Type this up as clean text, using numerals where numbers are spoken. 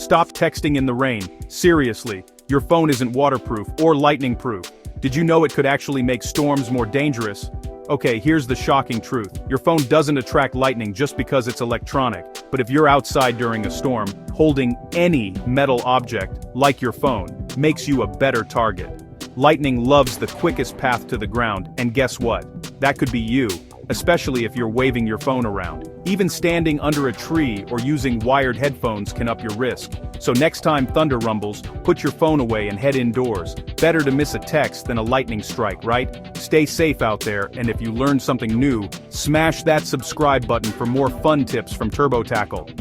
Stop texting in the rain. Seriously, your phone isn't waterproof or lightning-proof. Did you know it could actually make storms more dangerous? Okay, here's the shocking truth. Your phone doesn't attract lightning just because it's electronic, but if you're outside during a storm, holding any metal object, like your phone, makes you a better target. Lightning loves the quickest path to the ground, and guess what? That could be you, especially if you're waving your phone around. Even standing under a tree or using wired headphones can up your risk. So next time thunder rumbles, put your phone away and head indoors. Better to miss a text than a lightning strike, right? Stay safe out there, and if you learned something new, smash that subscribe button for more fun tips from TurboTackle.